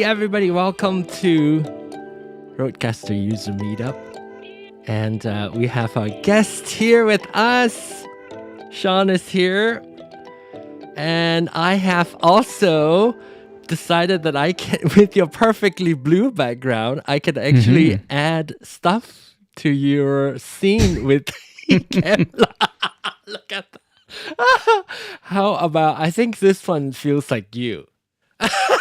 everybody, welcome to RØDECaster User Meetup. And we have our guest here with us. Sean is here. And I have also decided that I can, with your perfectly blue background, I can actually add stuff to your scene with Look at that. How about, I think this one feels like you.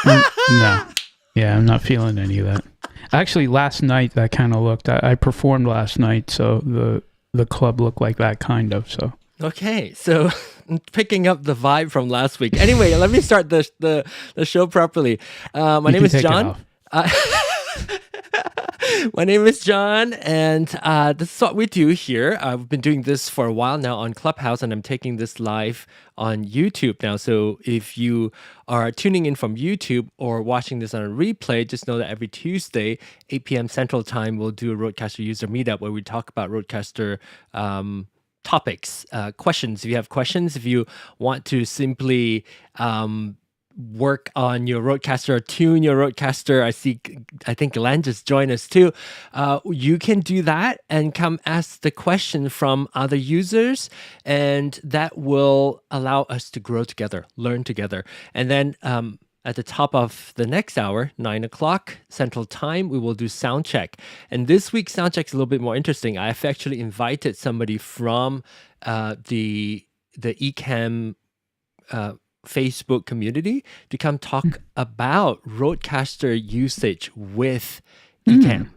No. Yeah, I'm not feeling any of that. Actually, last night that kind of looked, I performed last night, so the club looked like that kind of, so. Okay, so picking up the vibe from last week. Anyway, let me start the show properly. My name is John. My name is John, and this is what we do here. I've been doing this for a while now on Clubhouse, and I'm taking this live on YouTube now. So if you are tuning in from YouTube or watching this on a replay, just know that every Tuesday, 8 p.m. Central Time, we'll do a RØDECaster user meetup where we talk about RØDECaster topics, questions. If you have questions, if you want to simply work on your RØDECaster or tune your RØDECaster, I think Glenn just joined us too. You can do that and come ask the question from other users, and that will allow us to grow together, learn together. And then at the top of the next hour, 9 o'clock Central Time, we will do sound check. And this week's sound check is a little bit more interesting. I've actually invited somebody from the Ecamm Facebook community to come talk about RØDECaster usage with Ecamm.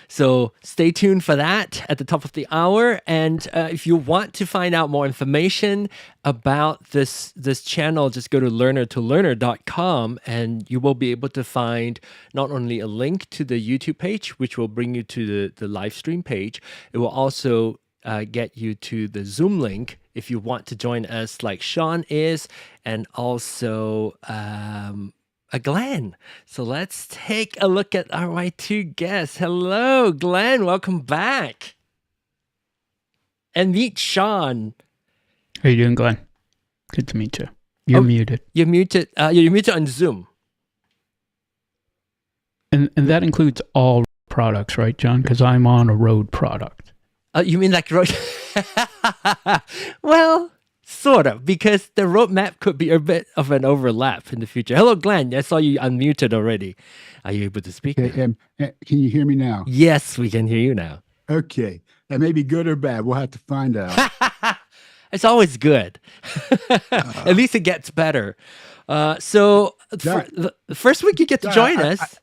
So stay tuned for that at the top of the hour. And if you want to find out more information about this channel, just go to learner2learner.com and you will be able to find not only a link to the YouTube page, which will bring you to the live stream page, it will also get you to the Zoom link if you want to join us like Sean is, and also Glenn. So let's take a look at my two guests. Hello, Glenn. Welcome back. And meet Sean. How you doing, Glenn? Good to meet you. You're muted. You're muted. You're muted on Zoom. And that includes all products, right, John? Because I'm on a Rode product. You mean like Rode? Well, sort of, because the roadmap could be a bit of an overlap in the future. Hello, Glenn. I saw you unmuted already. Are you able to speak? Can you hear me now? Yes, we can hear you now. Okay. That may be good or bad. We'll have to find out. It's always good. At least it gets better. So for the first week you get to join us.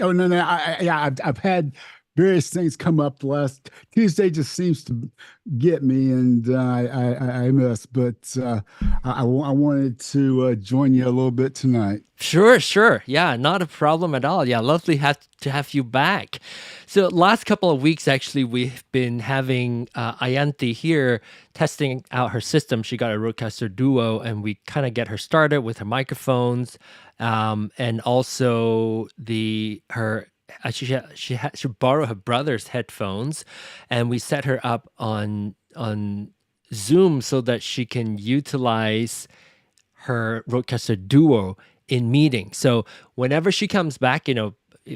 I've had various things come up. Last Tuesday just seems to get me, and I miss. But I wanted to join you a little bit tonight. Sure. Yeah, not a problem at all. Yeah, lovely to have you back. So last couple of weeks, actually, we've been having Ayanti here testing out her system. She got a RØDECaster Duo, and we kind of get her started with her microphones, and also she borrowed her brother's headphones, and we set her up on Zoom so that she can utilize her RØDECaster Duo in meetings. So whenever she comes back,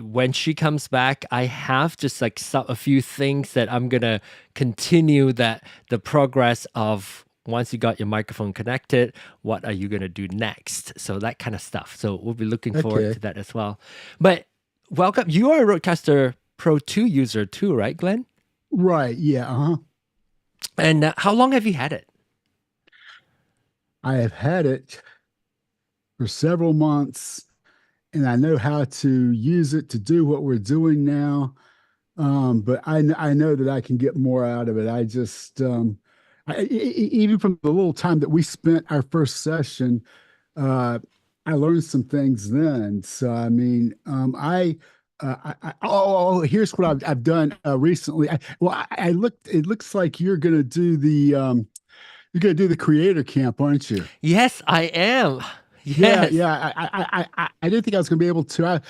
when she comes back, I have just like a few things that I'm gonna continue the progress of. Once you got your microphone connected, what are you gonna do next? So that kind of stuff. So we'll be looking forward to that as well. But welcome. You are a RØDECaster Pro 2 user too, right, Glenn? Right. Yeah. And how long have you had it? I have had it for several months, and I know how to use it to do what we're doing now. But I know that I can get more out of it. I just, even from the little time that we spent our first session, I learned some things then. So, I mean, here's what I've done recently. I looked. It looks like you're gonna do the creator camp, aren't you? Yes, I am. Yes. Yeah. I didn't think I was gonna be able to.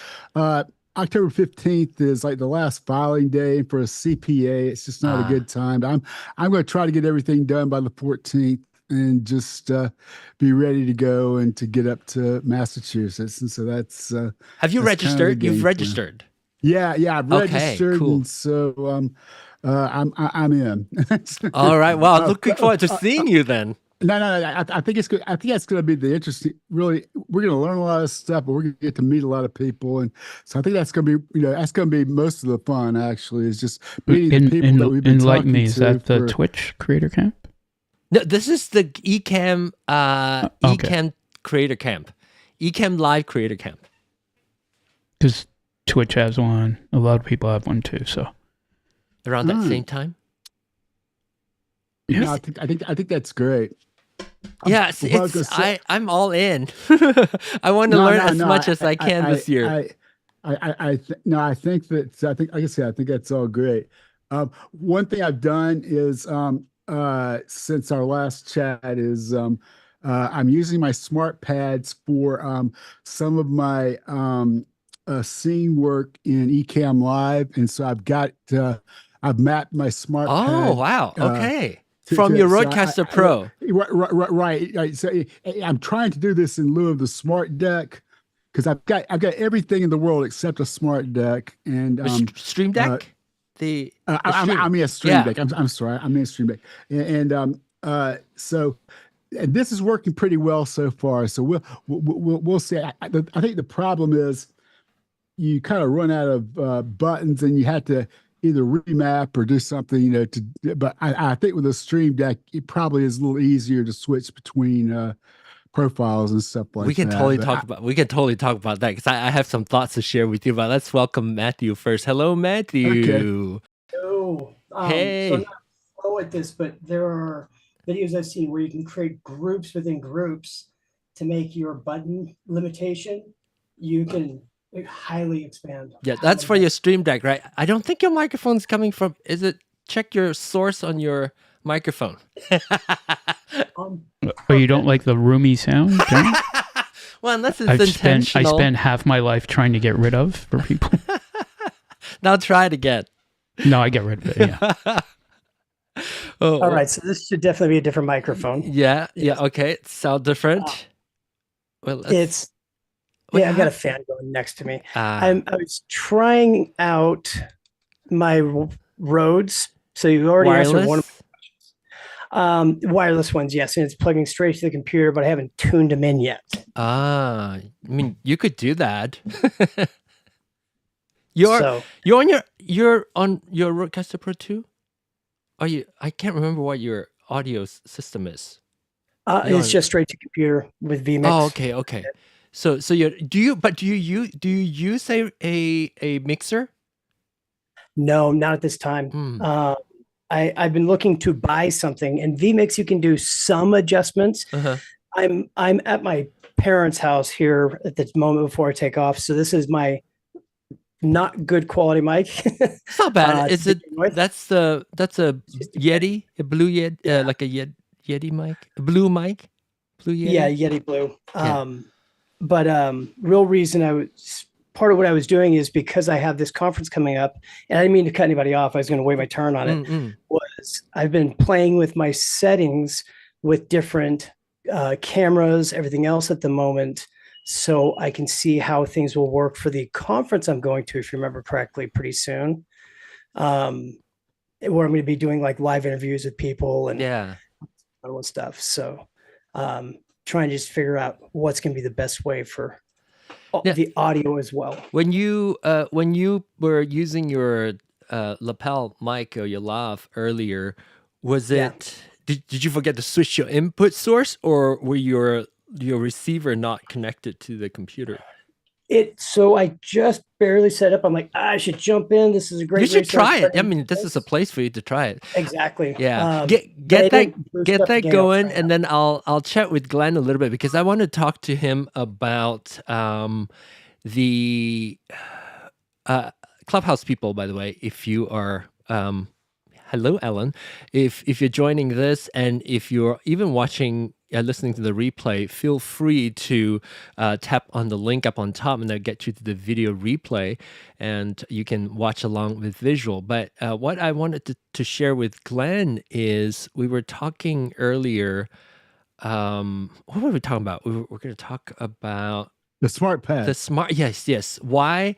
October 15th is like the last filing day for a CPA. It's just not a good time. I'm going to try to get everything done by the 14th. and just be ready to go and to get up to Massachusetts. And so that's Have you that's kind of the registered? You've game plan. registered. Yeah, I've Okay, registered, cool. and so I'm in. All right. Well, I'm uh, looking forward to seeing you then. no. I think it's good. I think that's going to be the interesting. Really, we're going to learn a lot of stuff, but we're going to get to meet a lot of people, and so I think that's going to be, that's going to be most of the fun. Actually, is just meeting the people that we've been Enlighten talking me. Is that the for. Twitch creator camp? No, this is the Ecamm Okay. Ecamm Creator Camp, Ecamm Live Creator Camp. Because Twitch has one. A lot of people have one too. So Around that same time. yeah. No, I think that's great. Yes, What I was gonna say- I'm all in. I want to learn as much as I can this year. I think like I said, I think that's all great. One thing I've done is since our last chat is I'm using my smart pads for some of my scene work in Ecamm Live, and so I've mapped my smart Oh, pad. wow. Okay. to- From to- your so RØDECaster Pro. Right. So I'm trying to do this in lieu of the smart deck because I've got everything in the world except a smart deck and Stream Deck? I'm in a Stream Yeah. Deck. I'm sorry, I'm in a Stream Deck, so and this is working pretty well so far. So we'll see. I think the problem is you kind of run out of buttons and you have to either remap or do something, but I think with a Stream Deck, it probably is a little easier to switch between profiles and stuff like that. We can totally talk about that because I have some thoughts to share with you. But let's welcome Matthew first. Hello, Matthew. Oh, Hey. So I'm not slow at this, but there are videos I've seen where you can create groups within groups to make your button limitation. You can highly expand. Yeah, that's for your Stream Deck, right? I don't think your microphone's coming from. Is it? Check your source on your microphone. Oh, you don't like the roomy sound? Don't? Well, unless it's I intentional. spend half my life trying to get rid of for people. Now try it again. No, I get rid of it. Yeah. Oh, All right, so this should definitely be a different microphone. Yeah. Okay. It sounds different. Well, I've got a fan going next to me. Ah. I was trying out my Rhodes. So you already answered one of wireless ones, yes, and it's plugging straight to the computer, but I haven't tuned them in yet. I mean, you could do that. You're on your RØDECaster Pro 2? Are you? I can't remember what your audio system is. It's just straight to computer with vMix. Oh, okay. So do you use a mixer? No, not at this time. I've been looking to buy something, and vMix you can do some adjustments. I'm at my parents' house here at the moment before I take off, so this is my not good quality mic. It's not bad. Is it? That's a Yeti, a blue Yeti, like a Yeti mic, a blue mic, blue Yeti. Yeah, Yeti Blue. But real reason part of what I was doing is because I have this conference coming up, and I didn't mean to cut anybody off. I was going to wait my turn on it. Was I've been playing with my settings with different cameras, everything else at the moment, so I can see how things will work for the conference I'm going to, if you remember correctly, pretty soon. Where I'm going to be doing like live interviews with people and stuff. So trying to just figure out what's going to be the best way for the audio as well. When you were using your lapel mic or your lav earlier, was it? Did you forget to switch your input source, or were your receiver not connected to the computer? So I just barely set up. I'm like, I should jump in. This is a great. You should try it. I mean, this is a place for you to try it. Exactly. Yeah. Get that going, and then I'll chat with Glenn a little bit because I want to talk to him about the Clubhouse people. By the way, if you are hello, Ellen. If you're joining this, and if you're even watching. Listening to the replay, feel free to tap on the link up on top and that'll get you to the video replay and you can watch along with visual. But what I wanted to share with Glenn is we were talking earlier what were we talking about? We're going to talk about The smart pad. the smart. Yes. Why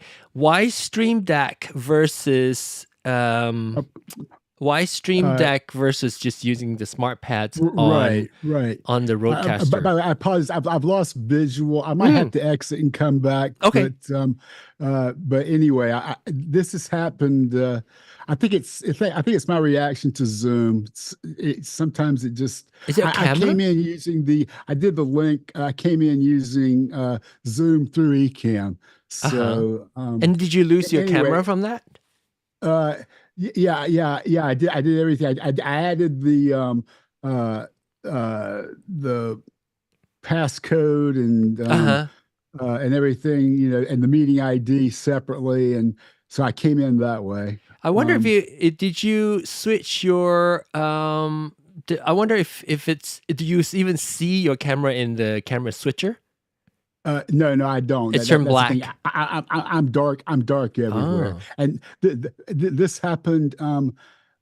Stream Deck versus why Stream Deck versus just using the smart pads right on the RØDECaster? By the way, I apologize. I've lost visual. I might have to exit and come back. Okay. But anyway, this has happened. I think it's my reaction to Zoom. Sometimes it just. Is it a camera? I came in using I did the link. I came in using Zoom through Ecamm. So. And did you lose your camera from that? Yeah. I did everything. I added the passcode and everything, and the meeting ID separately, and so I came in that way. I wonder did you switch your I wonder if it's, do you even see your camera in the camera switcher? No, I don't. It's turned black. I'm dark everywhere. And this happened.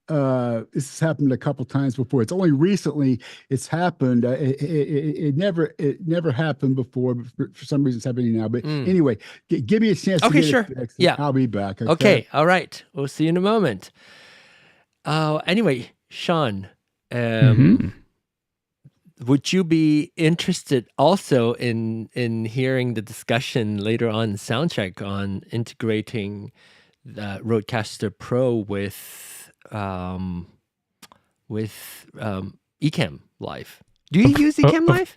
This has happened a couple times before. It's only recently it's happened. It never happened before. But for some reason, it's happening now. But anyway, give me a chance. Okay, to sure. Yeah, I'll be back. Okay. All right. We'll see you in a moment. Anyway, Sean. Would you be interested also in hearing the discussion later on in Soundcheck on integrating the RØDECaster Pro with Ecamm Live? Do you use Ecamm Live?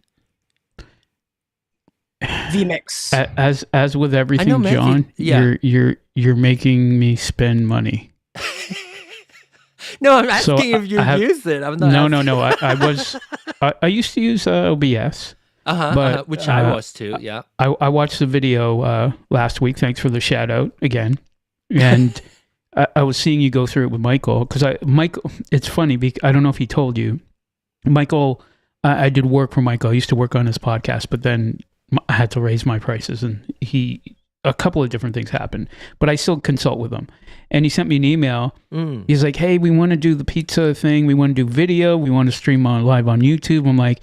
vMix. As with everything, John, you're making me spend money. No, I'm asking if you use it. I'm not. No. I used to use OBS. Which I was too. Yeah. I watched the video last week. Thanks for the shout out again. And I was seeing you go through it with Michael because Michael. It's funny because I don't know if he told you, Michael. I did work for Michael. I used to work on his podcast, but then I had to raise my prices, and a couple of different things happened, but I still consult with him. And he sent me an email. He's like, hey, we want to do the pizza thing. We want to do video. We want to stream live on YouTube. I'm like,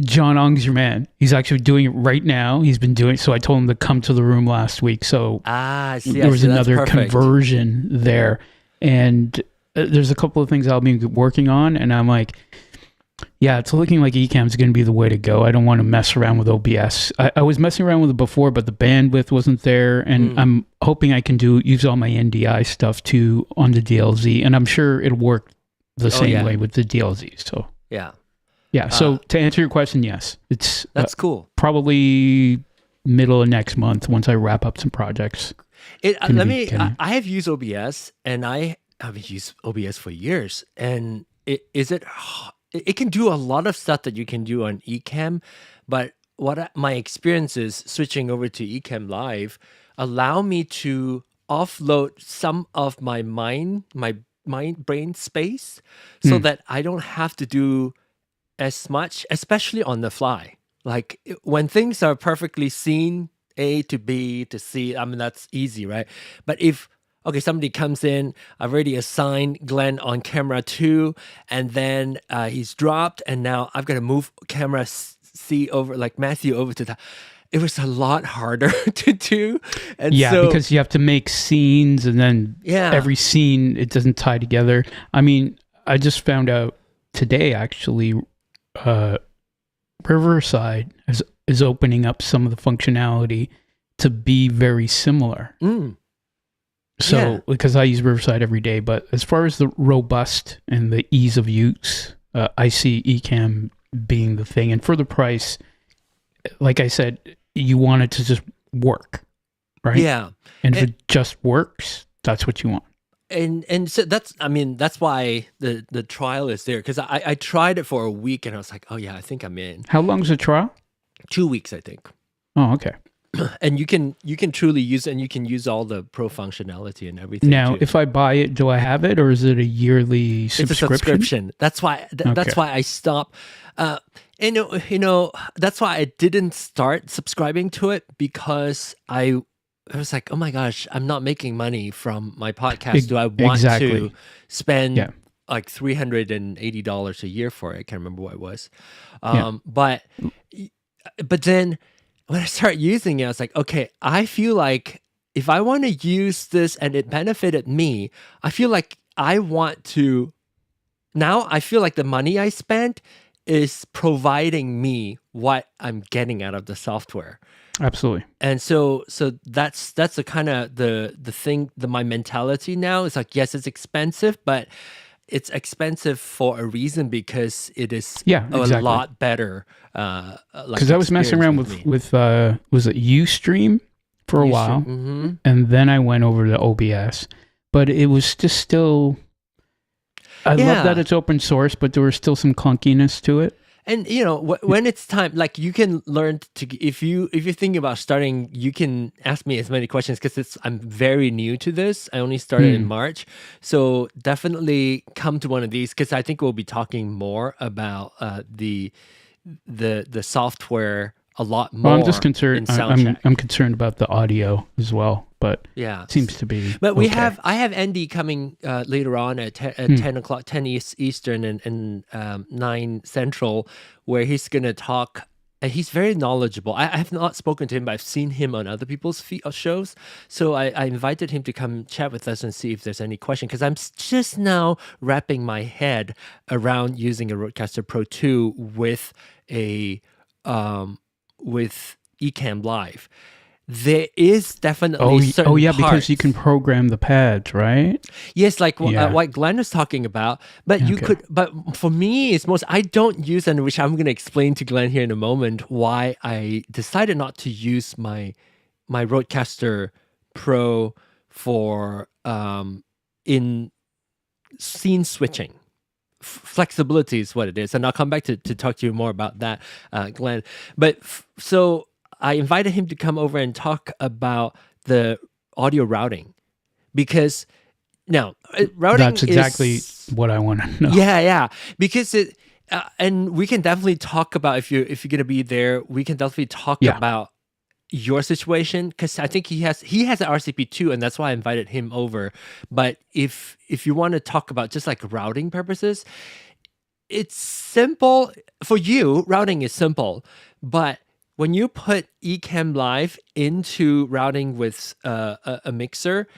John Ong's your man. He's actually doing it right now. He's been doing it. So I told him to come to the room last week. So there was another conversion there. And there's a couple of things I'll be working on. And I'm like, yeah, it's looking like Ecamm is going to be the way to go. I don't want to mess around with OBS. I was messing around with it before, but the bandwidth wasn't there. And I'm hoping I can use all my NDI stuff too on the DLZ. And I'm sure it'll work the same way with the DLZ. So yeah. So to answer your question, yes, that's cool. Probably middle of next month once I wrap up some projects. I have used OBS, and I have used OBS for years. And it can do a lot of stuff that you can do on Ecamm, but my experience is switching over to Ecamm Live allow me to offload some of my brain space so that I don't have to do as much, especially on the fly. Like when things are perfectly seen, A to B to C, I mean, that's easy, right? But if somebody comes in, I've already assigned Glenn on camera 2, and then he's dropped, and now I've got to move camera C over, like Matthew over to that. It was a lot harder to do. And because you have to make scenes, and then every scene, it doesn't tie together. I mean, I just found out today, actually, Riverside is opening up some of the functionality to be very similar. So, because I use Riverside every day, but as far as the robust and the ease of use, I see Ecamm being the thing. And for the price, like I said, you want it to just work, right? Yeah. And if it just works, that's what you want. And so that's why the trial is there, because I tried it for a week and I was like, oh yeah, I think I'm in. How long is the trial? 2 weeks, I think. Oh, okay. And you can truly use it, and you can use all the pro functionality and everything. Now, too. if I buy it, do I have it, or is it a yearly subscription? It's a subscription. That's why. That's why I stopped. That's why I didn't start subscribing to it, because I was like, oh my gosh, I'm not making money from my podcast. Do I want to spend like $380 a year for it. I can't remember what it was. Yeah. But then when I start using it, I was like, okay, I feel like if I want to use this and it benefited me, I feel like I want to. Now I feel like the money I spent is providing me what I'm getting out of the software. Absolutely. And so that's the kind of the thing, my mentality now is like, yes, it's expensive, but it's expensive for a reason, because it is a lot better. Because I was messing around with was it Ustream for a while, and then I went over to OBS, but it was just still. I love that it's open source, but there was still some clunkiness to it. And when it's time, like you can learn to, if you're thinking about starting, you can ask me as many questions, because I'm very new to this. I only started in March, so definitely come to one of these, because I think we'll be talking more about the software a lot more. Well, I'm just concerned. I'm concerned about the audio as well, but it seems to be. But I have Andy coming later on at 10 o'clock, 10 Eastern and 9 Central, where he's going to talk. And he's very knowledgeable. I have not spoken to him, but I've seen him on other people's shows. So I invited him to come chat with us and see if there's any question, because I'm just now wrapping my head around using a RØDECaster Pro 2 with with Ecamm Live. There is definitely certain because you can program the pads, right? Yes, like what Glenn was talking about. But you could. But for me, it's I don't use, and which I'm going to explain to Glenn here in a moment, why I decided not to use my RØDECaster Pro for in scene switching. Flexibility is what it is, and I'll come back to talk to you more about that, Glenn. But so I invited him to come over and talk about the audio routing, because now routing—that's exactly what I want to know. Yeah, because it, and we can definitely talk about, if you're going to be there, we can definitely talk about your situation, because I think he has an RCP too, and that's why I invited him over. But if you want to talk about just like routing purposes, it's simple for you. Routing is simple, but when you put Ecamm Live into routing with a mixer,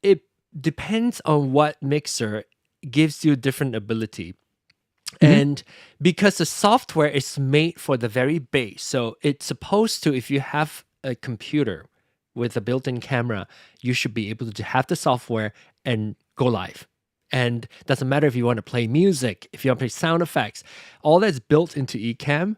it depends on what mixer gives you different ability. And because the software is made for the very base, so it's supposed to, if you have a computer with a built-in camera, you should be able to have the software and go live. And doesn't matter if you want to play music, if you want to play sound effects, all that's built into Ecamm.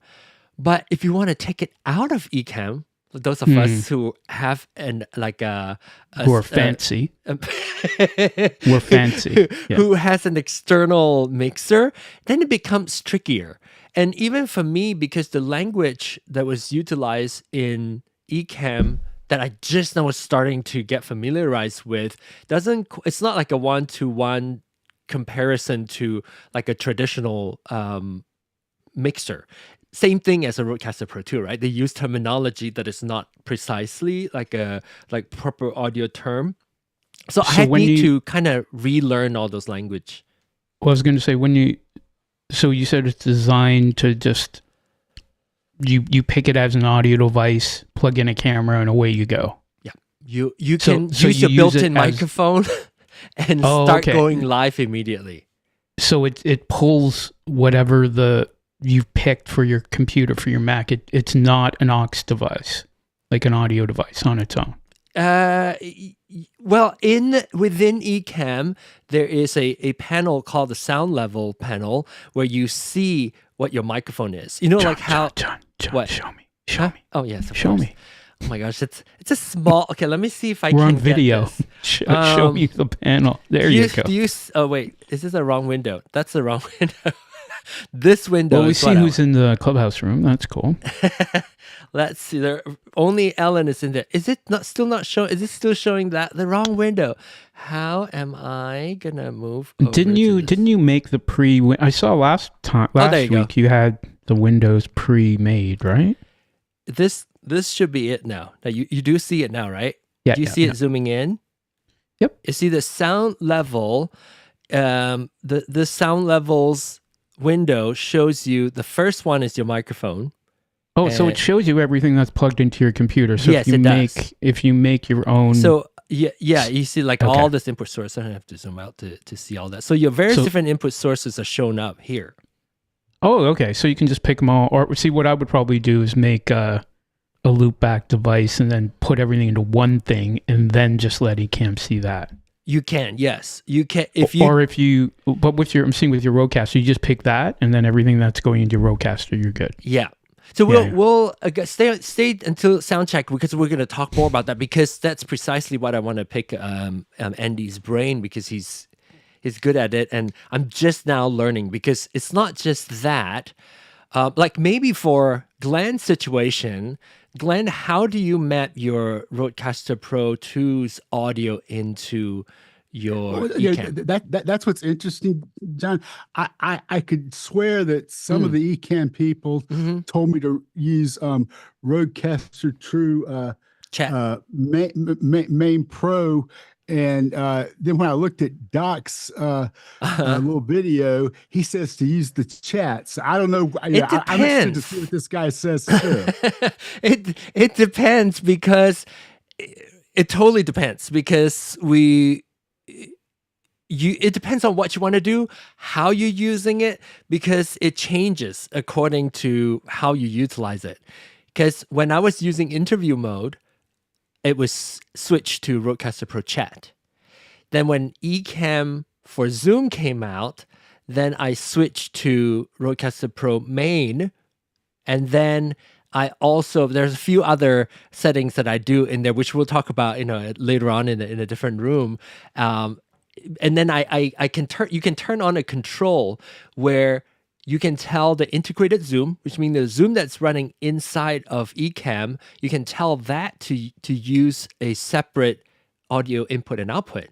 But if you want to take it out of Ecamm, those of us who have who are fancy, we're fancy, who has an external mixer, then it becomes trickier. And even for me, because the language that was utilized in Ecamm that I just now was starting to get familiarized with, it's not like a one-to-one comparison to like a traditional mixer. Same thing as a RØDECaster Pro 2, right? They use terminology that is not precisely like proper audio term. So I need to kind of relearn all those language. Well, I was going to say, so you said it's designed to just, you pick it as an audio device, plug in a camera, and away you go. Yeah. You can use your built-in microphone and start going live immediately. So it pulls whatever you've picked for your computer, for your Mac. It's not an aux device, like an audio device on its own. Well, within Ecamm, there is a panel called the sound level panel, where you see what your microphone is. You know, John, like how John, what? Show me. Oh yes, show me. Oh my gosh, it's a small. Okay, let me see if I We're can on video. Get this. Show me the panel. There you go. Oh wait, is this the wrong window? That's the wrong window. This window. Well, we see who's in the Clubhouse room. That's cool. Let's see. Only Ellen is in there. Is it still not showing? Is it still showing that the wrong window? How am I gonna move? Didn't you make the pre? I saw last week you had the windows pre-made, right? This should be it now. Now you do see it now, right? Yeah. Do you see it zooming in? Yep. You see the sound level the sound levels window shows you the first one is your microphone. Oh, so it shows you everything that's plugged into your computer. So yes, if you make your own. So yeah, you see like all this input source. I don't have to zoom out to see all that. So your various different input sources are shown up here. Oh, okay. So you can just pick them all. Or see, what I would probably do is make a loopback device and then put everything into one thing and then just let Ecamm see that. You can, yes. You can but with your RØDECaster, you just pick that and then everything that's going into your RØDECaster, you're good. Yeah. So we'll stay until sound check because we're going to talk more about that because that's precisely what I want to pick Andy's brain because he's good at it and I'm just now learning because it's not just that. Like maybe for Glenn's situation, Glenn, how do you map your RØDECaster Pro 2's audio into your Ecamm? That's what's interesting, John. I could swear that some of the Ecamm people told me to use RØDECaster True Chat. Main Pro. And then when I looked at Doc's little video, he says to use the chat. So I don't know. It depends. I'm interested to see what this guy says too. It depends because it totally depends because it depends on what you want to do, how you're using it, because it changes according to how you utilize it. Because when I was using interview mode, it was switched to RØDECaster Pro Chat. Then when Ecamm for Zoom came out, then I switched to RØDECaster Pro Main. And then there's a few other settings that I do in there, which we'll talk about, later on in a different room. And then you can turn on a control where you can tell the integrated zoom, which means the zoom that's running inside of Ecamm, you can tell that to use a separate audio input and output.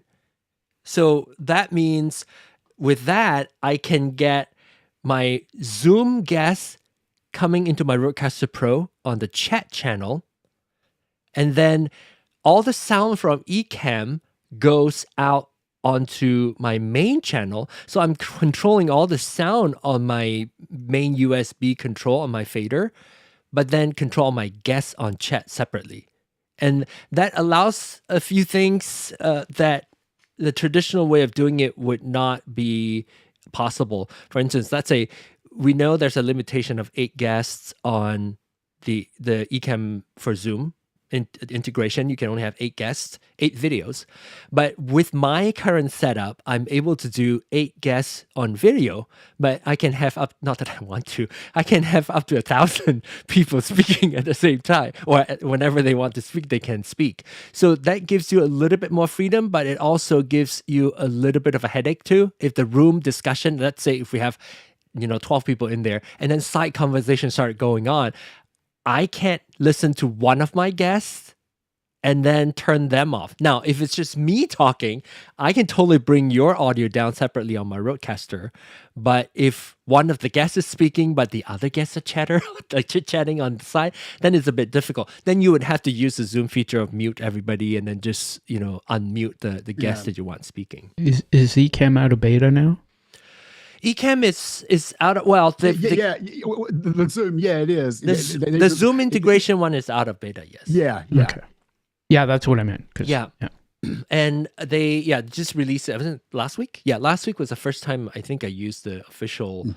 So that means with that, I can get my Zoom guests coming into my RØDECaster Pro on the chat channel. And then all the sound from Ecamm goes out onto my main channel. So I'm controlling all the sound on my main USB control on my fader, but then control my guests on chat separately. And that allows a few things that the traditional way of doing it would not be possible. For instance, let's say we know there's a limitation of 8 guests on the Ecamm for Zoom integration. You can only have 8 guests, 8 videos. But with my current setup, I'm able to do 8 guests on video, but I can have not that I want to, I can have up to 1,000 people speaking at the same time, or whenever they want to speak, they can speak. So that gives you a little bit more freedom, but it also gives you a little bit of a headache too. If the room discussion, let's say if we have 12 people in there and then side conversations start going on, I can't listen to one of my guests and then turn them off. Now, if it's just me talking, I can totally bring your audio down separately on my RØDECaster. But if one of the guests is speaking, but the other guests are like chit-chatting on the side, then it's a bit difficult. Then you would have to use the Zoom feature of mute everybody and then just, unmute the guest that you want speaking. Is Ecamm out of beta now? Ecamm is out of, the Zoom, it is. The Zoom integration one is out of beta, yes. Yeah. Okay. Yeah, that's what I meant. Yeah. And they just released it, wasn't it last week? Yeah, last week was the first time I think I used the official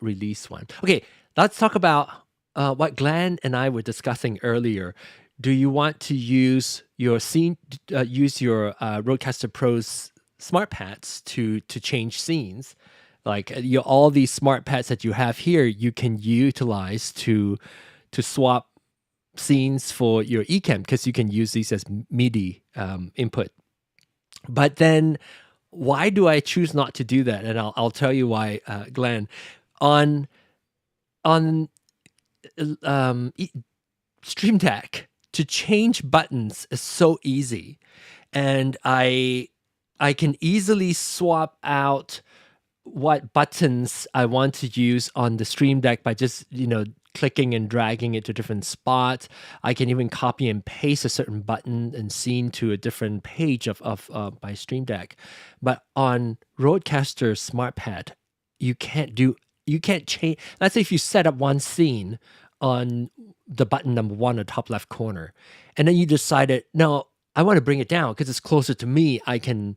release one. Okay, let's talk about what Glenn and I were discussing earlier. Do you want to use your RØDECaster Pro's smart pads to change scenes? Like all these smart pads that you have here, you can utilize to swap scenes for your Ecamm because you can use these as MIDI input. But then, why do I choose not to do that? And I'll tell you why, Glenn. On Stream Deck, to change buttons is so easy, and I can easily swap out what buttons I want to use on the Stream Deck by just clicking and dragging it to different spots. I can even copy and paste a certain button and scene to a different page of my Stream Deck. But on RØDECaster SmartPad, you can't change. Let's say if you set up one scene on the button number 1 on the top left corner, and then you decided, no, I want to bring it down because it's closer to me. I can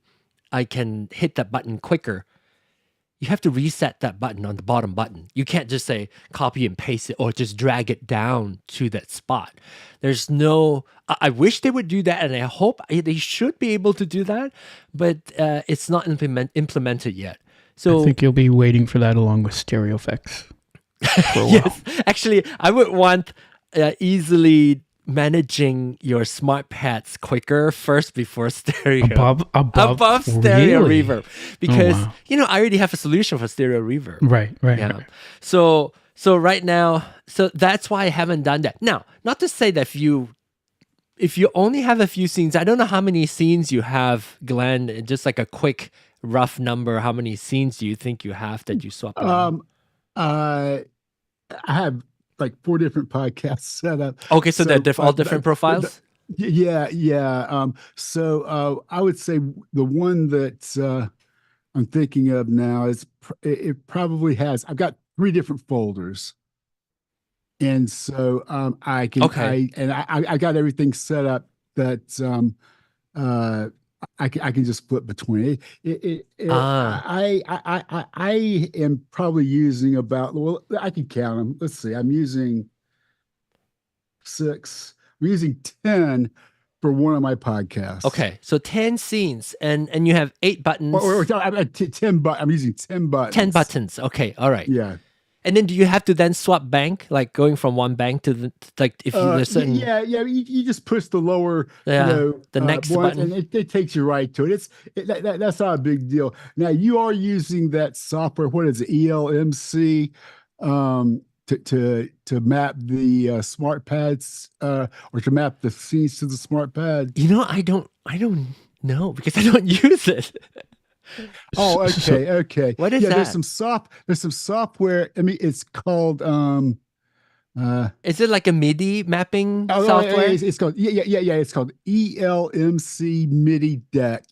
hit that button quicker. You have to reset that button on the bottom button. You can't just say copy and paste it or just drag it down to that spot. There's no, I wish they would do that, and I hope they should be able to do that, but it's not implemented yet. So I think you'll be waiting for that along with stereo effects for a while. Yes, actually, I would want easily managing your smart pads quicker first before stereo. Above stereo really? reverb. Because, I already have a solution for stereo reverb. Right. Yeah. So right now, so that's why I haven't done that. Now, not to say that if you only have a few scenes, I don't know how many scenes you have, Glenn, just like a quick rough number, how many scenes do you think you have that you swap around? I have like 4 different podcasts set up. Okay, so they're all different profiles? Yeah. So I would say the one that I'm thinking of now is it probably has. I've got 3 different folders, and so I can. Okay. I got everything set up that I can just flip between it. I am probably using about, well, I can count them. Let's see. I'm using 6. I'm using 10 for one of my podcasts. Okay, so 10 scenes, and you have 8 buttons. Or 10 I'm using 10 buttons. 10 buttons. Okay, all right. Yeah. And then do you have to then swap bank, like going from one bank to the, like if you listen? Yeah. You just push the lower, the next button, and it takes you right to it. That's not a big deal. Now you are using that software. What is it? ELMC, to map the smart pads, or to map the scenes to the smart pad. I don't know because I don't use it. Oh, okay. What is that? There's some software. I mean, it's called is it like a MIDI mapping software? It's called It's called ELMC MIDI Deck,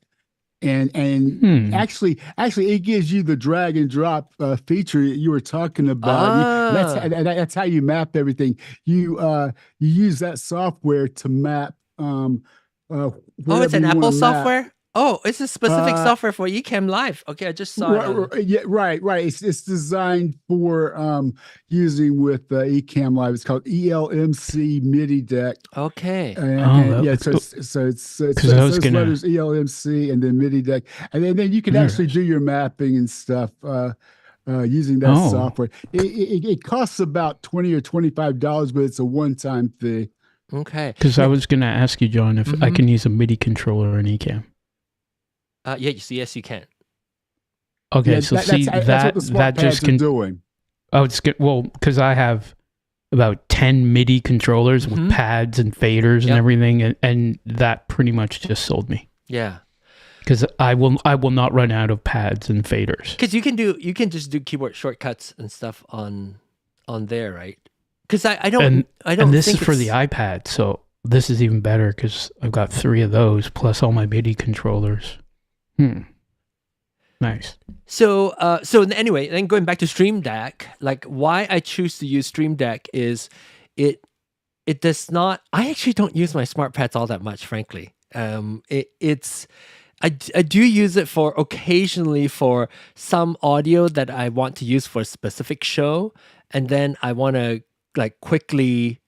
and actually it gives you the drag and drop feature you were talking about. That's how you map everything. You use that software to map. It's an Apple software. Oh, it's a specific software for Ecamm Live. Okay, I just saw it. Yeah, right. It's designed for using with Ecamm Live. It's called ELMC MIDI Deck. Okay. So it's those letters ELMC and then MIDI Deck, and then you can actually do your mapping and stuff using that software. It costs about $20 or $25, but it's a one-time fee. Okay. Because I was going to ask you, John, if I can use a MIDI controller in Ecamm. Yes, you can. Okay, yeah, so that's what the smart pads are doing. Oh, it's good. Well, because I have about 10 MIDI controllers with pads and faders and everything, and that pretty much just sold me. Yeah, because I will not run out of pads and faders. Because you can just do keyboard shortcuts and stuff on there, right? Because I don't. And this is for the iPad, so this is even better because I've got 3 of those plus all my MIDI controllers. Nice. So anyway, then going back to Stream Deck, like why I choose to use Stream Deck is it does not. I actually don't use my smart pads all that much, frankly. I do use it for occasionally for some audio that I want to use for a specific show, and then I want to quickly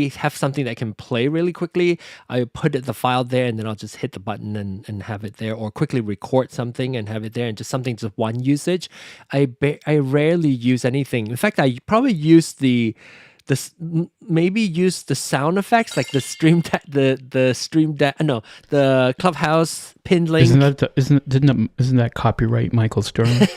have something that I can play really quickly. I put the file there, and then I'll just hit the button and have it there, or quickly record something and have it there, and just one usage. I rarely use anything. In fact, I probably use the sound effects, like the the Clubhouse pinned link. Isn't that copyright Michael Sterling?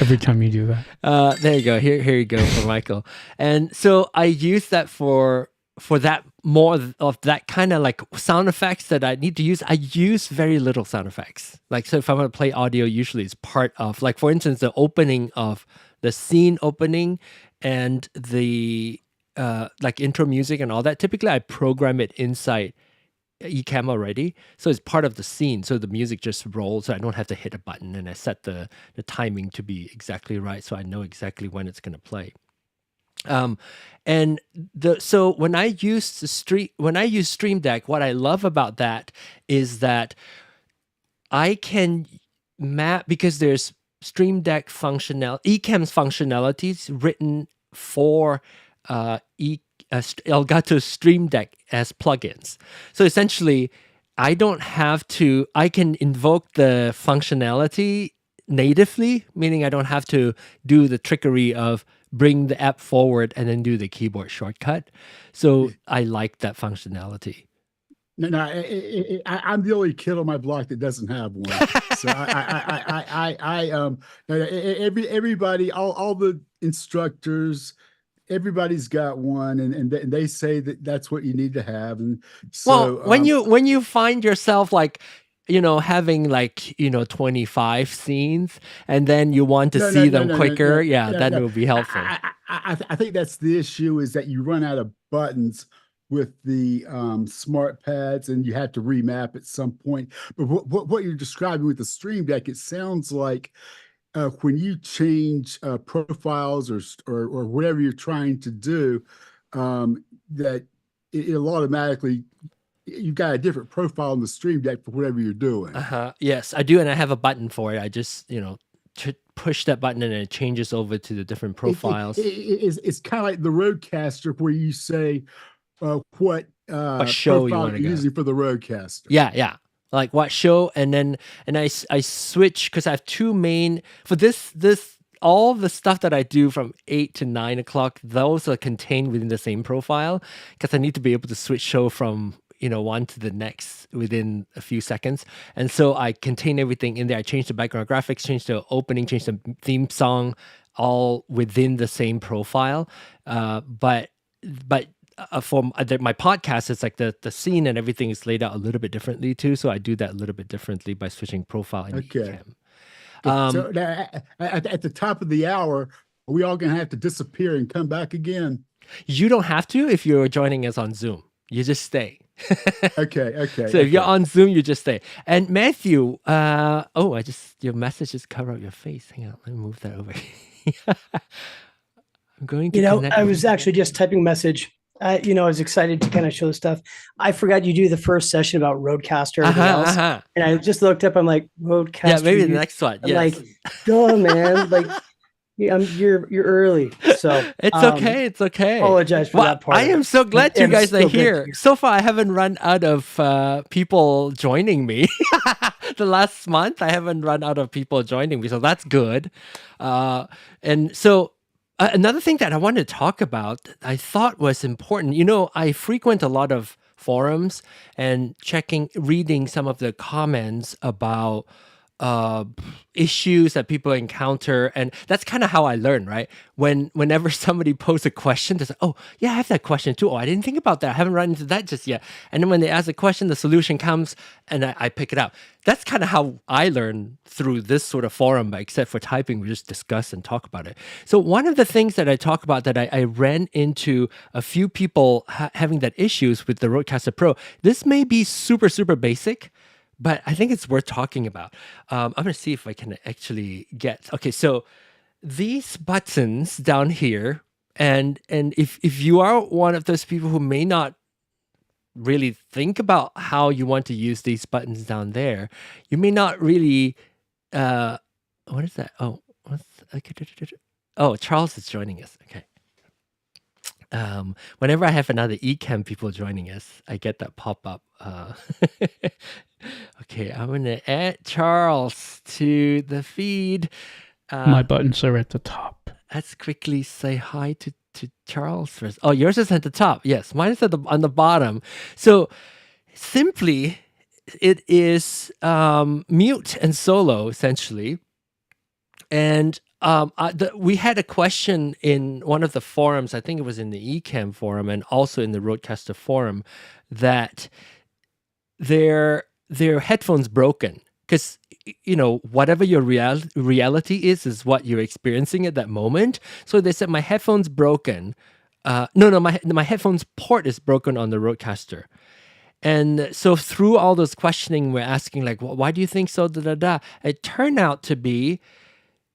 Every time you do that. There you go. Here you go for Michael. And so I use that for that, more of that kind of like sound effects that I need to use. I use very little sound effects. Like, so if I want to play audio, usually it's part of, like, for instance, the opening of the scene opening and the like intro music and all that, typically I program it inside Ecamm already, so it's part of the scene, so the music just rolls, so I don't have to hit a button, and I set the timing to be exactly right, so I know exactly when it's going to play. And so when I use Stream Deck, what I love about that is that I can map, because there's Stream Deck Ecamm's functionalities written for Elgato Stream Deck as plugins. So essentially, I can invoke the functionality natively, meaning I don't have to do the trickery of bring the app forward and then do the keyboard shortcut. So I like that functionality. No, I'm the only kid on my block that doesn't have one. So everybody, all the instructors, everybody's got one, and they say that that's what you need to have. And so, well, when you find yourself like, having like 25 scenes, and then you want to see them quicker, that will be helpful. I think that's the issue, is that you run out of buttons with the smart pads, and you have to remap at some point. But what you're describing with the Stream Deck, it sounds like when you change profiles or whatever you're trying to do, that it'll automatically, you've got a different profile in the Stream Deck for whatever you're doing. Yes, I do, and I have a button for it. I just push that button and it changes over to the different profiles. It's kind of like the RØDECaster, where you say what show you want to using for the RØDECaster. Yeah. Like what show, and I switch, because I have two main for this all the stuff that I do from 8 to 9 o'clock, those are contained within the same profile, because I need to be able to switch show from one to the next within a few seconds. And so I contain everything in there. I change the background graphics, change the opening, change the theme song, all within the same profile. But for my podcast, it's like the scene and everything is laid out a little bit differently too. So I do that a little bit differently by switching profile in Ecamm. So at the top of the hour, are we all going to have to disappear and come back again? You don't have to if you're joining us on Zoom. You just stay. Okay. So if you're on Zoom, you just stay. And Matthew, your message just covered up your face. Hang on, let me move that over. I'm going to I was actually just typing a message. I was excited to kind of show stuff. I forgot you do the first session about RØDECaster and everything else. And I just looked up. I'm like, RØDECaster. Yeah, maybe the next one. I'm like, duh, man. Like, you're early. So it's okay. It's okay. Apologize for that part. I am so glad you guys are here. So far, I haven't run out of people joining me. The last month, I haven't run out of people joining me. So that's good. And so another thing that I wanted to talk about, I thought was important. I frequent a lot of forums and reading some of the comments about issues that people encounter, and that's kind of how I learn, right? Whenever somebody poses a question, they're like, oh yeah, I have that question too. Oh, I didn't think about that. I haven't run into that just yet. And then when they ask a question, the solution comes and I pick it up. That's kind of how I learn through this sort of forum, except for typing, we just discuss and talk about it. So one of the things that I talk about that I ran into a few people having that issues with the RØDECaster Pro, this may be super, super basic, but I think it's worth talking about. I'm going to see if I can actually okay, so these buttons down here, and if you are one of those people who may not really think about how you want to use these buttons down there, you may not really, what is that? Charles is joining us. Okay. Whenever I have another Ecamm people joining us, I get that pop-up. Okay, I'm going to add Charles to the feed. My buttons are at the top. Let's quickly say hi to Charles first. Oh, yours is at the top. Yes, mine is on the bottom. So simply, it is mute and solo, essentially. And we had a question in one of the forums, I think it was in the Ecamm forum and also in the RØDECaster forum, that their headphones broken, because whatever your reality is what you're experiencing at that moment. So they said my headphone's broken. My headphones port is broken on the RØDECaster. And so through all those questioning, we're asking like, well, why do you think so? It turned out to be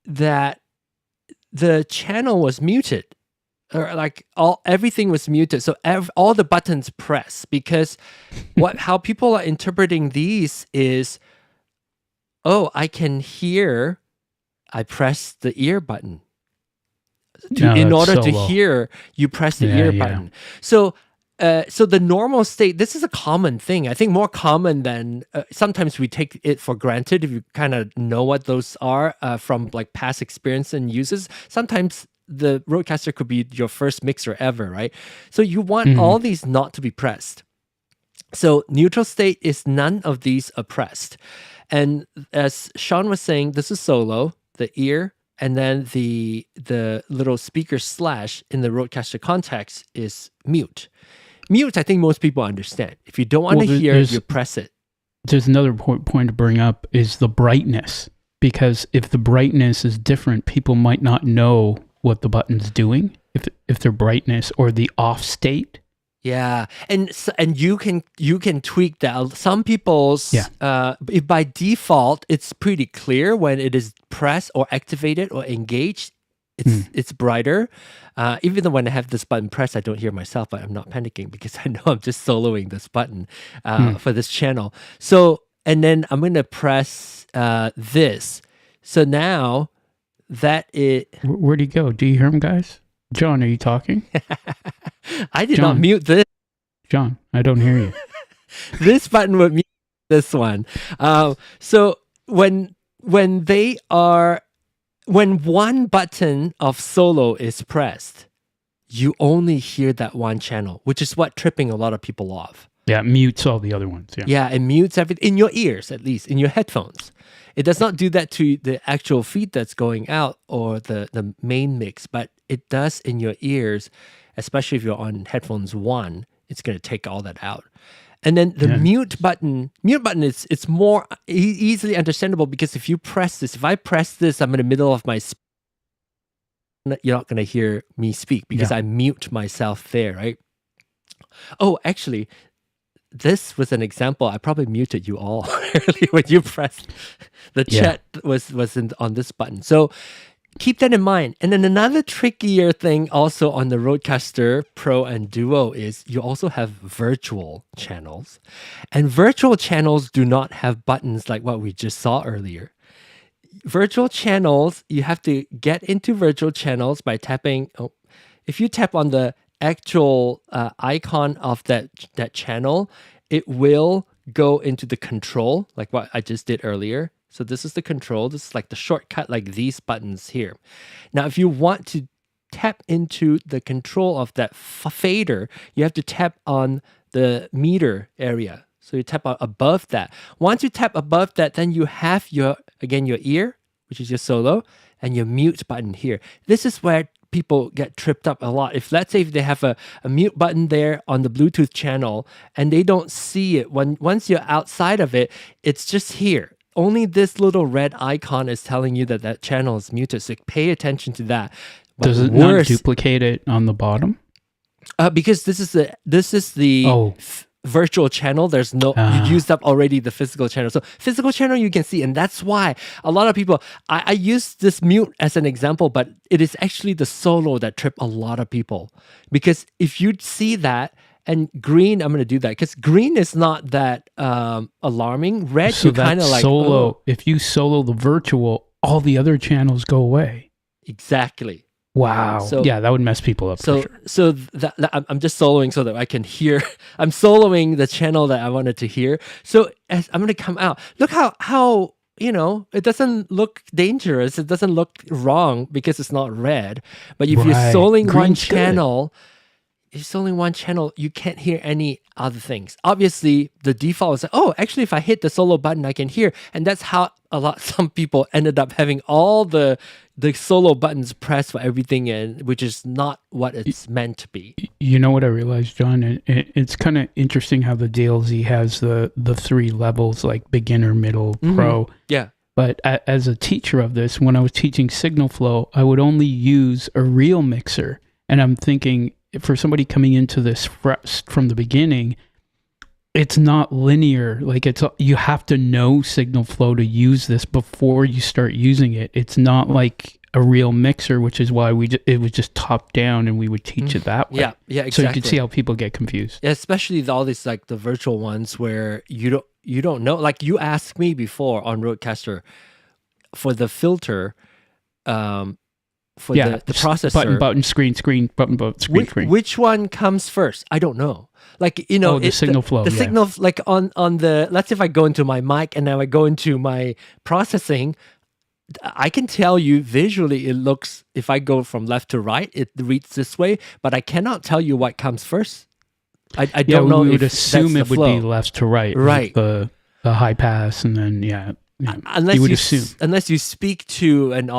that the channel was muted, or like everything was muted. So all the buttons press, because how people are interpreting these is, oh, I can hear, I press the ear button. In order to hear, you press the ear button. So the normal state, this is a common thing. I think more common than sometimes we take it for granted if you kind of know what those are from like past experience and uses. Sometimes the RØDECaster could be your first mixer ever, right? So you want all these not to be pressed. So neutral state is none of these are pressed. And as Sean was saying, this is solo, the ear, and then the little speaker slash in the RØDECaster context is mute. Mute, I think most people understand. If you don't want to hear, you press it. There's another point to bring up is the brightness. Because if the brightness is different, people might not know what the button's doing. If their brightness or the off state. Yeah, and you can tweak that. Some people's if by default it's pretty clear when it is pressed or activated or engaged, it's brighter. Even though when I have this button pressed, I don't hear myself, but I'm not panicking because I know I'm just soloing this button for this channel. So and then I'm gonna press this. So now that where'd he go? Do you hear him, guys? John, are you talking? I did not mute this. John, I don't hear you. This button would mute this one. So when one button of solo is pressed, you only hear that one channel, which is what tripping a lot of people off. Yeah, it mutes all the other ones. Yeah, it mutes everything in your ears, at least in your headphones. It does not do that to the actual feed that's going out or the main mix, but it does in your ears, especially if you're on headphones 1, it's going to take all that out. And then the mute button it's more easily understandable because if I press this, I'm in the middle of my speech, you're not going to hear me speak because I mute myself there, right? Oh, actually, this was an example. I probably muted you all earlier when you pressed the chat was on this button. So keep that in mind. And then another trickier thing also on the RØDECaster Pro and Duo is you also have virtual channels. And virtual channels do not have buttons like what we just saw earlier. Virtual channels, you have to get into virtual channels by tapping. If you tap on the actual icon of that channel, it will go into the control, like what I just did earlier. So this is the control. This is like the shortcut, like these buttons here. Now, if you want to tap into the control of that fader, you have to tap on the meter area. So you tap above that. Once you tap above that, then you have your ear, which is your solo, and your mute button here. This is where people get tripped up a lot. Let's say if they have a mute button there on the Bluetooth channel and they don't see it, once you're outside of it, it's just here. Only this little red icon is telling you that channel is muted. So pay attention to that. But does it not duplicate it on the bottom? Because this is the virtual channel. There's no, you used up already the physical channel. So physical channel you can see, and that's why a lot of people, I use this mute as an example, but it is actually the solo that trip a lot of people. Because if you see that, and green, I'm going to do that because green is not that alarming. Red, so you kind of like solo. If you solo the virtual, all the other channels go away. Exactly. Wow. So, yeah, that would mess people up. So, for sure. So I'm just soloing so that I can hear. I'm soloing the channel that I wanted to hear. So as I'm going to come out, look how it doesn't look dangerous. It doesn't look wrong because it's not red. But if you're soloing one channel. If it's only one channel, you can't hear any other things. Obviously, the default is like, actually, if I hit the solo button, I can hear. And that's how some people ended up having all the solo buttons pressed for everything, which is not what it's meant to be. You know what I realized, John? It's kind of interesting how the DLZ has the 3 levels, like beginner, middle, pro. Yeah. But as a teacher of this, when I was teaching signal flow, I would only use a real mixer. And I'm thinking, for somebody coming into this from the beginning, it's not linear. Like you have to know signal flow to use this before you start using it. It's not like a real mixer, which is why it was just top down, and we would teach it that way. Yeah, exactly. So you could see how people get confused. Yeah, especially all these like the virtual ones where you don't know. Like you asked me before on RØDECaster for the filter, the processor button screen button screen. Which one comes first? I don't know. Like the signal flow. The signal like on the, let's say if I go into my mic and now I go into my processing, I can tell you visually it looks, if I go from left to right, it reads this way, but I cannot tell you what comes first. I don't know. We would if assume it would be left to right. Right. The high pass, and then unless you speak to an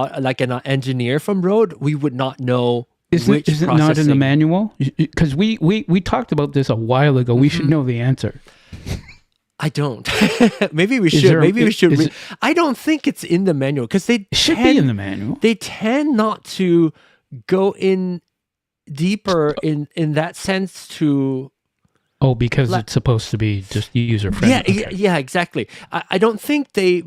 engineer from Rode, we would not know. Is it not in the manual? Because we talked about this a while ago. We should know the answer. I don't. Maybe we should. We should. I don't think it's in the manual because it should be in the manual. They tend not to go in deeper in that sense to. Oh, because it's supposed to be just user friendly. Yeah, exactly. I don't think they.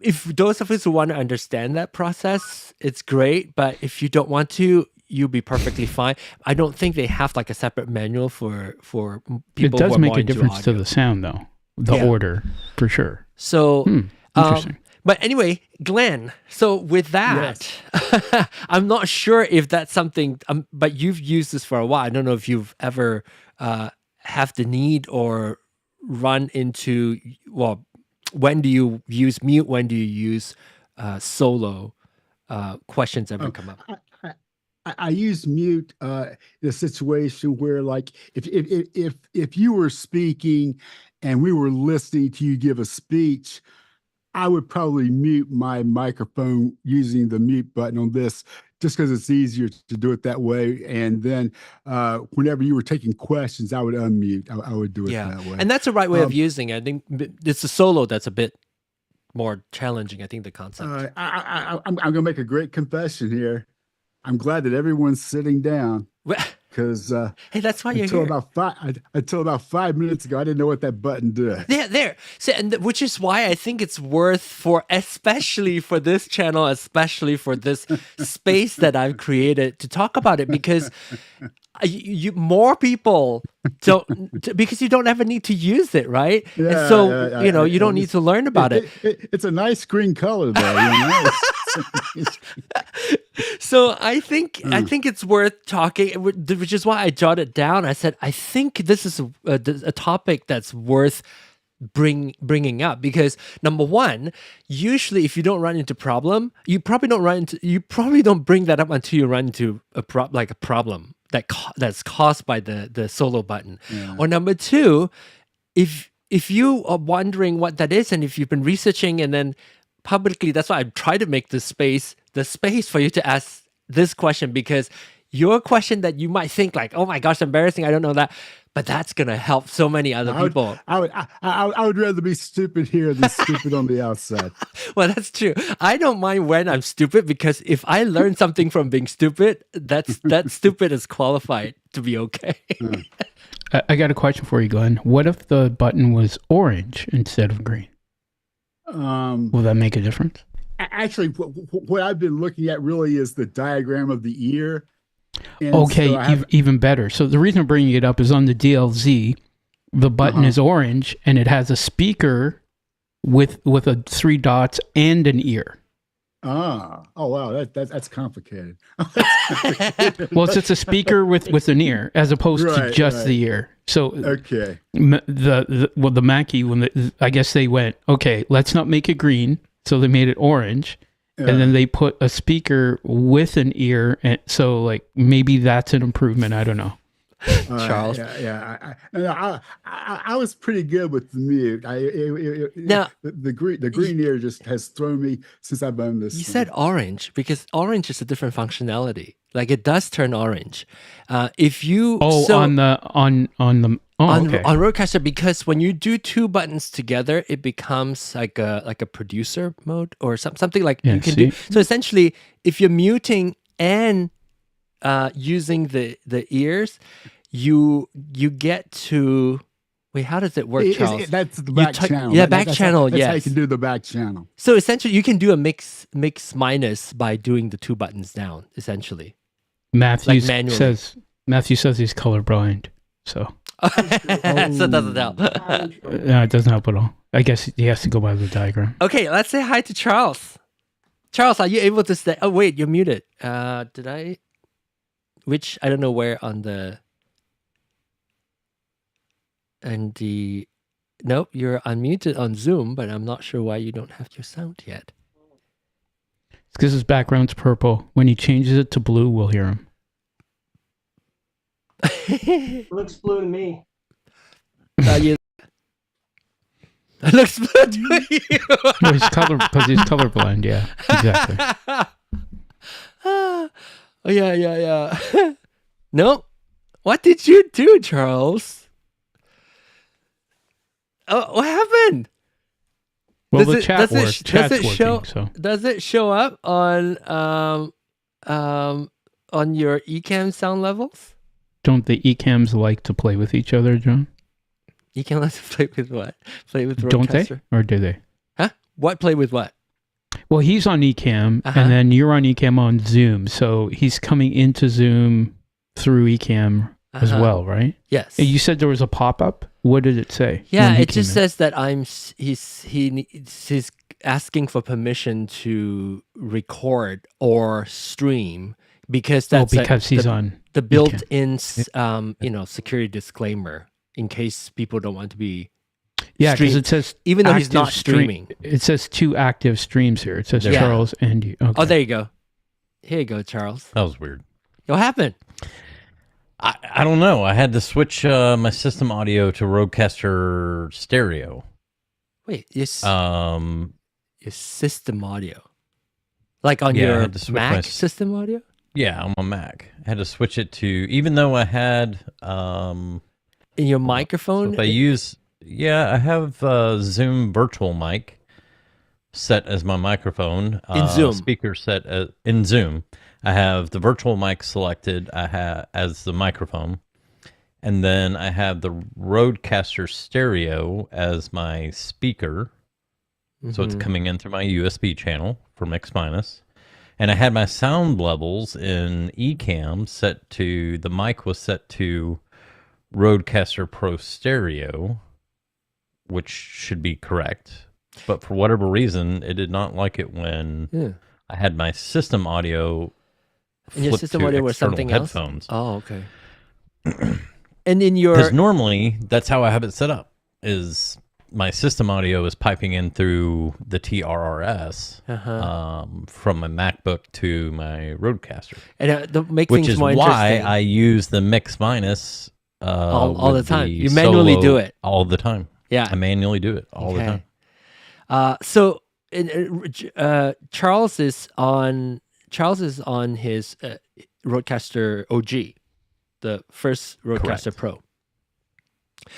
If those of us who want to understand that process, it's great. But if you don't want to, you'll be perfectly fine. I don't think they have like a separate manual for people. It does make a difference to the sound, though. The order, for sure. So, interesting. But anyway, Glenn, so with that, yes. I'm not sure if that's something, but you've used this for a while. I don't know if you've ever have the need or run into, well, when do you use mute? When do you use solo? Questions ever come up? I use mute in a situation where, like, if you were speaking and we were listening to you give a speech, I would probably mute my microphone using the mute button on this, just because it's easier to do it that way. And then whenever you were taking questions, I would unmute. I would do it that way. And that's the right way of using it. I think it's the solo that's a bit more challenging, I think, the concept. I'm going to make a great confession here. I'm glad that everyone's sitting down, because hey, that's why you're here. Until about 5 minutes ago, I didn't know what that button did. There. So, which is why I think it's worth especially for this channel, especially for this space that I've created to talk about it, because more people don't, because you don't ever need to use it, right? Yeah, and so you don't need to learn about it. It's a nice green color, though. So I think it's worth talking, which is why I jotted down. I said I think this is a topic that's worth bringing up, because number one, usually if you don't run into problem, you probably don't bring that up until you run into a problem that's caused by the solo button. Yeah. Or number two, if you are wondering what that is, and if you've been researching and then publicly, that's why I try to make the space for you to ask this question, because your question that you might think like, oh my gosh, embarrassing, I don't know that, but that's gonna help so many other people. I would rather be stupid here than stupid on the outside. Well, that's true. I don't mind when I'm stupid, because if I learn something from being stupid, that stupid is qualified to be okay. I got a question for you, Glenn. What if the button was orange instead of green? Will that make a difference? Actually, what I've been looking at really is the diagram of the ear. And okay, so even better. So the reason I'm bringing it up is on the DLZ, the button is orange, and it has a speaker with 3 dots and an ear. Oh wow, that's complicated. Well, it's just a speaker with an ear as opposed to just the ear. So okay, the Mackie, I guess they went, okay, let's not make it green, so they made it orange, and then they put a speaker with an ear, and so like maybe that's an improvement. I don't know. Charles. I was pretty good with the mute. Now the green ear just has thrown me since I've owned this. You said orange because orange is a different functionality. Like it does turn orange. If you on the on okay. RØDECaster, because when you do two buttons together, it becomes like a producer mode or something like Yeah, you can see? do. So essentially, if you're muting and using the ears, you get to wait. How does it work, Charles? That's the You back type- channel. yeah, back channel, That's how you yes. can do the back channel. So essentially, you can do a mix minus by doing the two buttons down. Essentially, Matthew manually. says he's colorblind, so so it doesn't help. no, it doesn't help at all. I guess he has to go by the diagram. Okay, let's say hi to Charles. Charles, are you able to stay? Oh wait, you're muted. Did I? Which I don't know where on the. And the. Nope, you're unmuted on Zoom, but I'm not sure why you don't have your sound yet. It's because his background's purple. When he changes it to blue, we'll hear him. It looks blue to me. It looks blue to you. Well, because he's colorblind. Yeah, exactly. Oh, yeah. No, what did you do, Charles? Oh, what happened? Well, Does the it- chat does it works. sh- does Chat's it working. show- So Does it show up on your Ecamm sound levels? don't the eCams like to play with each other, John? Ecamm lets play with what? Play with Don't they, RØDECaster? or do they? Huh? What play with what? Well, he's on eCam, Uh-huh. and then you're on eCam on Zoom. So he's coming into Zoom through eCam as Uh-huh. well, right? Yes. And you said there was a pop-up. What did it say? Yeah, when he it just came in? says that he's asking for permission to record or stream because that's because he's on. the built-in security disclaimer in case people don't want to be Yeah, because stream- it says even though he's active not streaming. It says 2 active streams here. It says Yeah. Charles and you. Okay. Oh, there you go. Here you go, Charles. That was weird. What happened? I don't know. I had to switch my system audio to RØDECaster stereo. Wait, your system audio, like on Yeah, I your had to switch my Mac system audio. Yeah, on my Mac. I had to switch it to, even though I had In your so microphone. if I have Zoom virtual mic set as my microphone. In Zoom. Speaker set in Zoom. I have the virtual mic selected as the microphone. And then I have the RØDECaster stereo as my speaker. So it's Mhm. coming in through my USB channel for mix minus. And I had my sound levels in Ecamm set to, the mic was set to RØDECaster Pro Stereo, which should be correct. But for whatever reason, it did not like it when Yeah. I had my system audio And your flipped system to audio was external something headphones. else. Oh, okay. And in your Because normally, that's how I have it set up, is my system audio is piping in through the TRRS from my MacBook to my RØDECaster. and to make Which things is more why interesting, I use the mix minus all the with time. You manually solo do it. all the time. yeah. I manually do it all the Okay. time. So Charles is on his RØDECaster OG, the first RØDECaster Correct. Pro.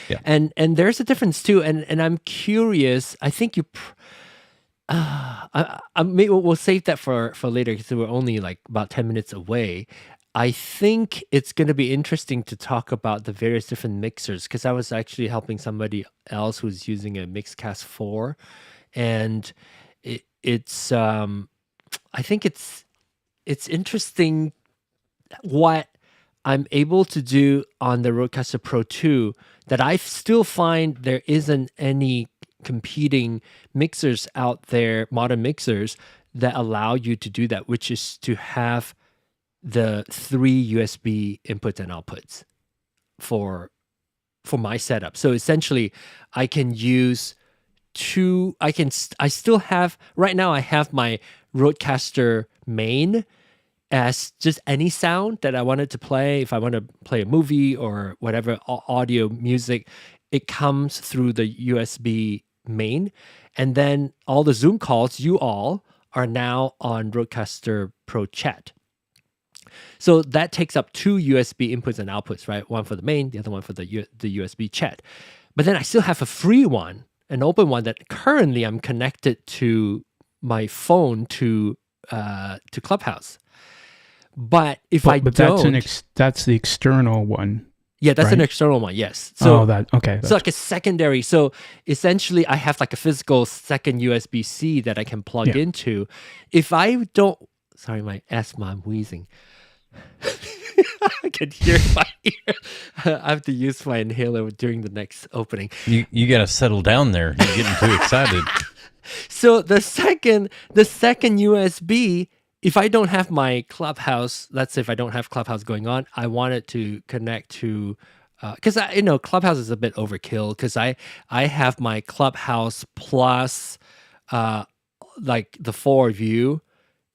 Yeah. And there's a difference too. And I'm curious. I think maybe we'll save that for later because we're only like about 10 minutes away. I think it's going to be interesting to talk about the various different mixers because I was actually helping somebody else who's using a Mixcast 4, and it's I think it's interesting what I'm able to do on the RØDECaster Pro 2 that I still find there isn't any competing mixers out there, modern mixers that allow you to do that, which is to have the 3 USB inputs and outputs for my setup. So essentially, I can use I still have, right now I have my RØDECaster main as just any sound that I wanted to play. If I want to play a movie or whatever audio music, it comes through the USB main. And then all the Zoom calls, you all are now on RØDECaster Pro Chat. So that takes up 2 USB inputs and outputs, right? One for the main, the other one for the USB chat. But then I still have a free one, an open one that currently I'm connected to my phone to Clubhouse. But if I don't, that's the external one. Yeah, that's an right? external one. Yes. So okay. So like a secondary. So essentially, I have like a physical second USB-C that I can plug into. If I don't, sorry, my asthma, I'm wheezing. I can hear my ear. I have to use my inhaler during the next opening. You got to settle down there. You're getting too excited. So the second USB, if I don't have my Clubhouse, let's say if I don't have Clubhouse going on, I want it to connect to, because Clubhouse is a bit overkill. Because I have my Clubhouse plus, like the 4 view,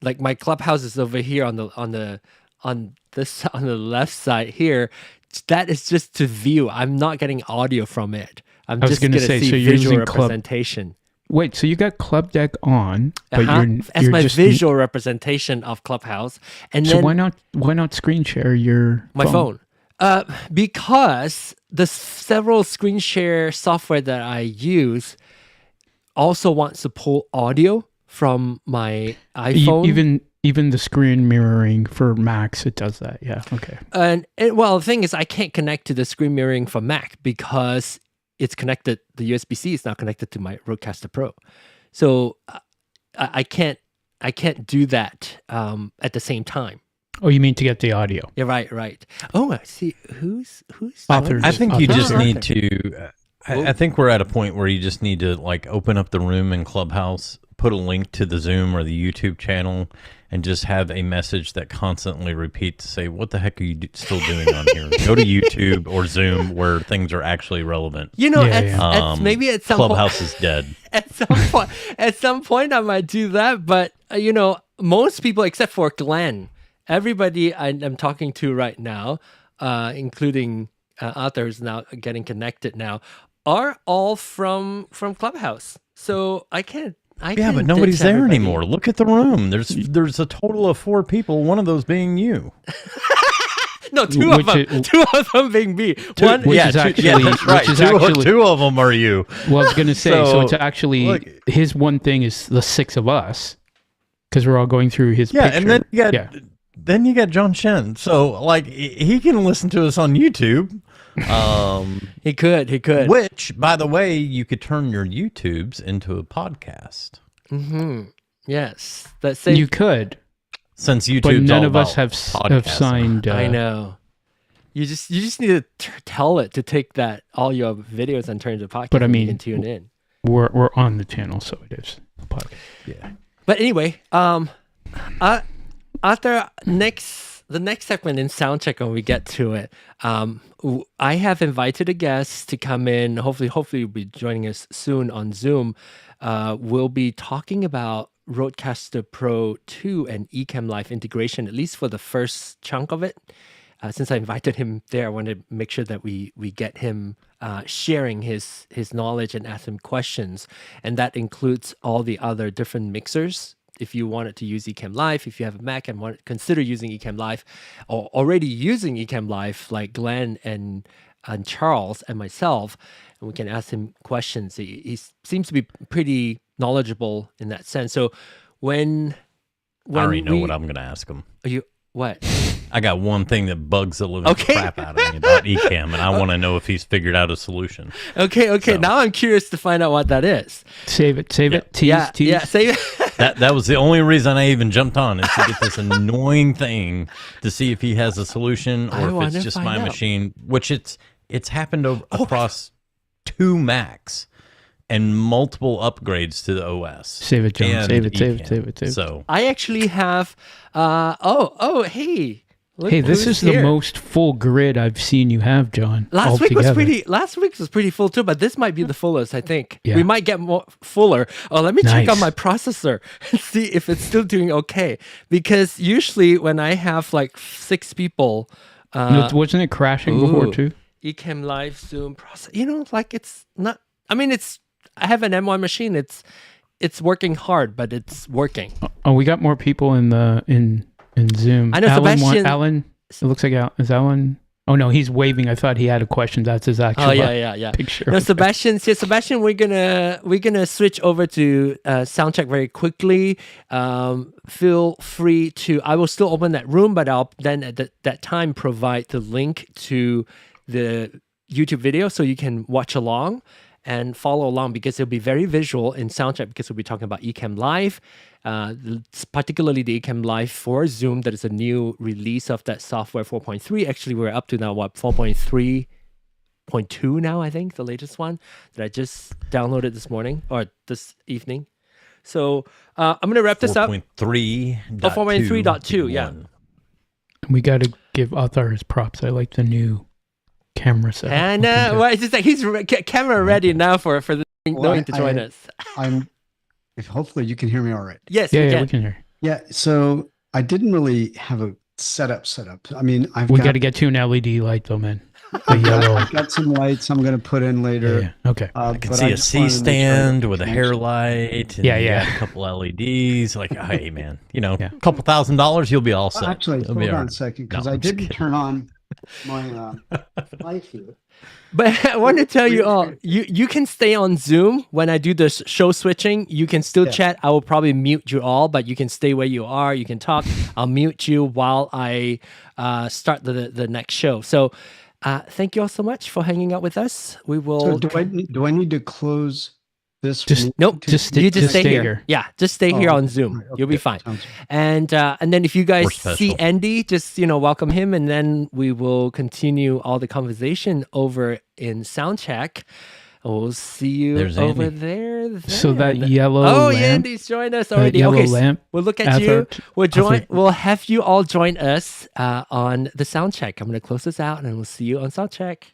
like my Clubhouse is over here on the left side here. That is just to view. I'm not getting audio from it. I'm just going to see so you're visual using representation. Wait, so you got Club Deck on, but as you're my just visual representation of Clubhouse, and so then why not screen share your phone? Because the several screen share software that I use also wants to pull audio from my iPhone. Even the screen mirroring for Macs, it does that. Yeah, okay. And well, the thing is, I can't connect to the screen mirroring for Mac because it's connected. The USB-C is now connected to my RØDECaster Pro, so I can't do that at the same time. Oh, you mean to get the audio? Yeah, right. Oh, I see. Who's I think you just need to. I think we're at a point where you just need to like open up the room in Clubhouse, put a link to the Zoom or the YouTube channel, and just have a message that constantly repeats, say, what the heck are you still doing on here? Go to YouTube or Zoom where things are actually relevant. Maybe at some Clubhouse is dead. At some point I might do that, but most people except for Glenn, everybody I'm talking to right now, including others now getting connected now, are all from Clubhouse. So I can't. But nobody's there anymore. Look at the room. There's a total of 4 people. One of those being you. No, two of them being me. Two of them are you. Well, I was going to say, so it's actually his one thing is the 6 of us because we're all going through his picture. And then you got John Shen. So like he can listen to us on YouTube. He could. Which, by the way, you could turn your YouTubes into a podcast. Mm-hmm. Yes, you could. Since YouTube, but none of us have signed. I know. You just need to tell it to take all your videos and turn it into a podcast. But I mean, you can tune in. We're on the channel, so it is a podcast. Yeah. But anyway, after the next segment in Soundcheck, when we get to it, I have invited a guest to come in. Hopefully you'll be joining us soon on Zoom. We'll be talking about RØDECaster Pro 2 and Ecamm Live integration, at least for the first chunk of it. Since I invited him there, I want to make sure that we get him sharing his knowledge and ask him questions. And that includes all the other different mixers. If you wanted to use Ecamm Live, if you have a Mac and want to consider using Ecamm Live, or already using Ecamm Live, like Glenn and Charles and myself, and we can ask him questions. He seems to be pretty knowledgeable in that sense. So when I already know what I'm going to ask him. What? I got one thing that bugs the living crap out of me about Ecamm, and I want to know if he's figured out a solution. Okay. So. Now I'm curious to find out what that is. Save it. Tease. Yeah, save it. That was the only reason I even jumped on, is to get this annoying thing to see if he has a solution or if it's just my machine, which it's happened across 2 Macs and multiple upgrades to the OS. Save it, John. Save it. So I actually have. Hey. Hey, this is the most full grid I've seen you have, John. Last week was pretty full too, but this might be the fullest, I think. Yeah. We might get more fuller. Oh, let me check on my processor and see if it's still doing okay. Because usually when I have like 6 people, wasn't it crashing before too? Ecamm Live Zoom process. Like it's not. I mean, I have an M1 machine. It's working hard, but it's working. Oh, we got more people in in Zoom. I know Sebastian. Alan, it looks like Alan. Is Alan? Oh no, he's waving. I thought he had a question. That's his actual. Oh yeah. Picture. No, Sebastian, we're gonna switch over to soundcheck very quickly. Feel free to. I will still open that room, but I'll then at that time provide the link to the YouTube video so you can watch along and follow along, because it'll be very visual in soundcheck, because we'll be talking about Ecamm Live. Particularly the Ecamm Live for Zoom. That is a new release of that software 4.3. Actually, we're up to now 4.3.2 now, I think, the latest one that I just downloaded this morning or this evening. So I'm going to wrap this up. 4.3.2, yeah. We got to give Arthur his props. I like the new camera setup. And well, it's just like he's camera ready now for the knowing to join us. If hopefully you can hear me all right. Yes, we can hear. Yeah, so I didn't really have a setup. I mean, we got to get you an LED light though, man. The yellow. I've got some lights I'm going to put in later. Yeah. Okay. I can see a C-stand with a hair light. And yeah. A couple LEDs. Like, hey, man, a couple $1,000, you'll be all set. Actually, hold on a second, because I didn't turn on my light here. But I want to tell you all, you can stay on Zoom when I do the show switching. You can still chat. I will probably mute you all, but you can stay where you are. You can talk. I'll mute you while I start the next show. So thank you all so much for hanging out with us. We will. So do I need to close this? Nope. Just stay here. Yeah, just stay here on Zoom. Right, okay. You'll be fine. And then if you guys see Andy, just welcome him, and then we will continue all the conversation over in Soundcheck. We'll see you over there. Then. So that yellow lamp. Andy's joined us already. Okay, lamp, we'll look at you. We'll have you all join us on the Soundcheck. I'm going to close this out, and we'll see you on Soundcheck.